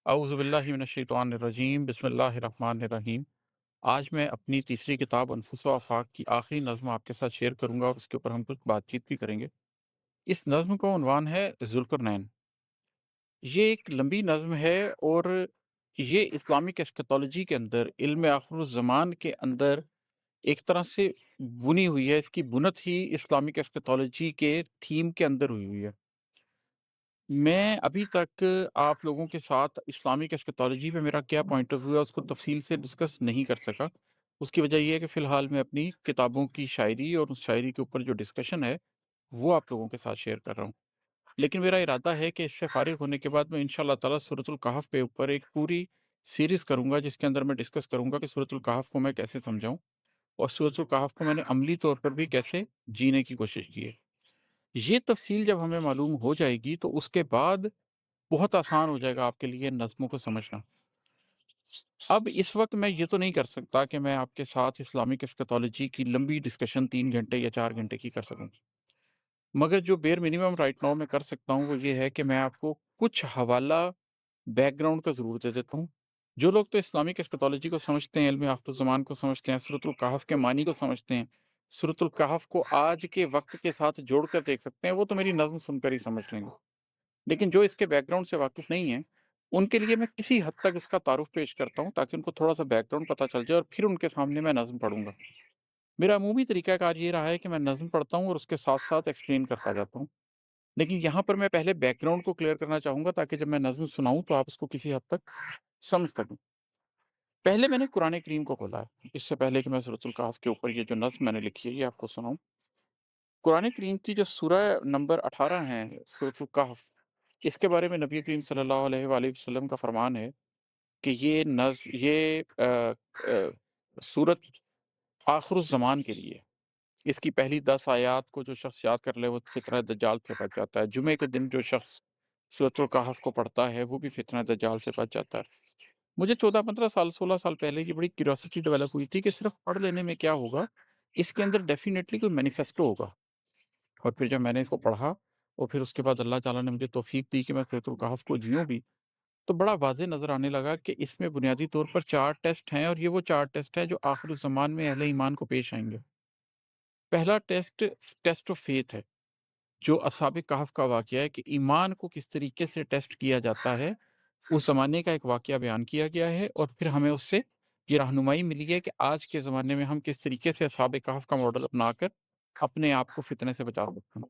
اعوذ باللہ من الشیطان الرجیم بسم اللہ الرحمن الرحیم۔ آج میں اپنی تیسری کتاب انفس و آفاق کی آخری نظم آپ کے ساتھ شیئر کروں گا اور اس کے اوپر ہم کچھ بات چیت بھی کریں گے۔ اس نظم کا عنوان ہے ذوالقرنین۔ یہ ایک لمبی نظم ہے اور یہ اسلامک ایسکیتولوجی کے اندر، علم آخر الزمان کے اندر ایک طرح سے بنی ہوئی ہے۔ اس کی بنت ہی اسلامک ایسکیتولوجی کے تھیم کے اندر ہوئی ہے۔ میں ابھی تک آپ لوگوں کے ساتھ اسلامک ایسکیتولوجی پہ میرا کیا پوائنٹ آف ویو ہے اس کو تفصیل سے ڈسکس نہیں کر سکا۔ اس کی وجہ یہ ہے کہ فی الحال میں اپنی کتابوں کی شاعری اور اس شاعری کے اوپر جو ڈسکشن ہے وہ آپ لوگوں کے ساتھ شیئر کر رہا ہوں۔ لیکن میرا ارادہ ہے کہ اس سے فارغ ہونے کے بعد میں انشاءاللہ تعالیٰ سورۃ الکہف پہ اوپر ایک پوری سیریز کروں گا، جس کے اندر میں ڈسکس کروں گا کہ سورۃ الکہف کو میں کیسے سمجھاؤں اور سورۃ الکہف کو میں نے عملی طور پر بھی کیسے جینے کی کوشش کی ہے۔ یہ تفصیل جب ہمیں معلوم ہو جائے گی تو اس کے بعد بہت آسان ہو جائے گا آپ کے لیے نظموں کو سمجھنا۔ اب اس وقت میں یہ تو نہیں کر سکتا کہ میں آپ کے ساتھ اسلامک ایسکیتولوجی کی لمبی ڈسکشن 3 گھنٹے یا 4 گھنٹے کی کر سکوں، مگر جو بیر منیمم رائٹ ناؤ میں کر سکتا ہوں وہ یہ ہے کہ میں آپ کو کچھ حوالہ بیک گراؤنڈ کا ضرور دے دیتا ہوں۔ جو لوگ تو اسلامک ایسکیتولوجی کو سمجھتے ہیں، علم آخر الزمان کو سمجھتے ہیں، سورۃ الکہف کے معنی کو سمجھتے ہیں، سورۃ الکہف کو آج کے وقت کے ساتھ جوڑ کر دیکھ سکتے ہیں، وہ تو میری نظم سن کر ہی سمجھ لیں گے۔ لیکن جو اس کے بیک گراؤنڈ سے واقف نہیں ہیں، ان کے لیے میں کسی حد تک اس کا تعارف پیش کرتا ہوں تاکہ ان کو تھوڑا سا بیک گراؤنڈ پتہ چل جائے اور پھر ان کے سامنے میں نظم پڑھوں گا۔ میرا عمومی طریقہ کار یہ رہا ہے کہ میں نظم پڑھتا ہوں اور اس کے ساتھ ساتھ ایکسپلین کرتا جاتا ہوں، لیکن یہاں پر میں پہلے بیک گراؤنڈ کو کلیئر کرنا چاہوں گا تاکہ جب میں نظم سناؤں تو آپ اس کو کسی حد تک سمجھ سکیں۔ پہلے میں نے قرآن کریم کو کھولا ہے، اس سے پہلے کہ میں سورۃ الکہف کے اوپر یہ جو نظم میں نے لکھی ہے یہ آپ کو سناؤں۔ قرآن کریم کی جو سورہ نمبر 18 ہے، سورۃ الکہف، اس کے بارے میں نبی کریم صلی اللہ علیہ وآلہ وسلم کا فرمان ہے کہ یہ سورت آخر الزمان کے لیے، اس کی پہلی 10 آیات کو جو شخص یاد کر لے وہ فتنہ دجال سے بچ جاتا ہے۔ جمعے کے دن جو شخص سورۃ الکہف کو پڑھتا ہے وہ بھی فتنہ دجال سے بچ جاتا ہے۔ مجھے 14-15 سال 16 سال پہلے یہ بڑی کیوریوسٹی ڈیولپ ہوئی تھی کہ صرف پڑھ لینے میں کیا ہوگا، اس کے اندر ڈیفینیٹلی کوئی مینیفیسٹو ہوگا۔ اور پھر جب میں نے اس کو پڑھا اور پھر اس کے بعد اللہ تعالیٰ نے مجھے توفیق دی کہ میں سورۃ الکہف کو جیوں بھی، تو بڑا واضح نظر آنے لگا کہ اس میں بنیادی طور پر 4 ٹیسٹ ہیں، اور یہ وہ 4 ٹیسٹ ہیں جو آخر الزمان میں اہل ایمان کو پیش آئیں گے۔ پہلا ٹیسٹ ٹیسٹ آف فیتھ ہے، جو اصحاب کہف کا واقعہ ہے کہ ایمان کو کس طریقے سے ٹیسٹ کیا جاتا ہے۔ اس زمانے کا ایک واقعہ بیان کیا گیا ہے اور پھر ہمیں اس سے یہ رہنمائی ملی ہے کہ آج کے زمانے میں ہم کس طریقے سے اصحاب کہف کا ماڈل اپنا کر اپنے آپ کو فتنے سے بچا سکتے ہیں۔